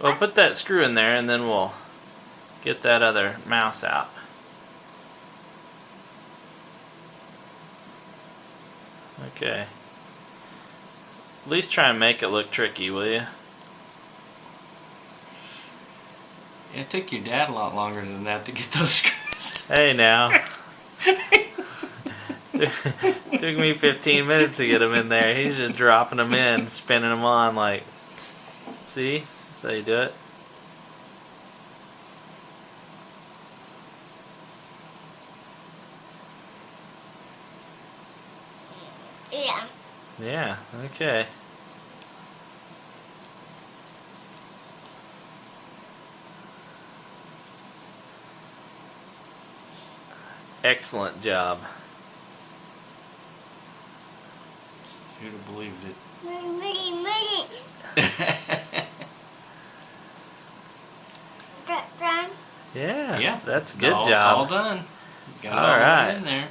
Well, put that screw in there and then we'll get that other mouse out. Okay. At least try and make it look tricky, will you? It took your dad a lot longer than that to get those screws. Hey now. Took me 15 minutes to get them in there. He's just dropping them in, spinning them on like... See? That's how you do it. Yeah. Yeah, okay. Excellent job. Who'd have believed it? That done? Yeah, Yeah. that's a good all job. All done. Got it All all right. in there.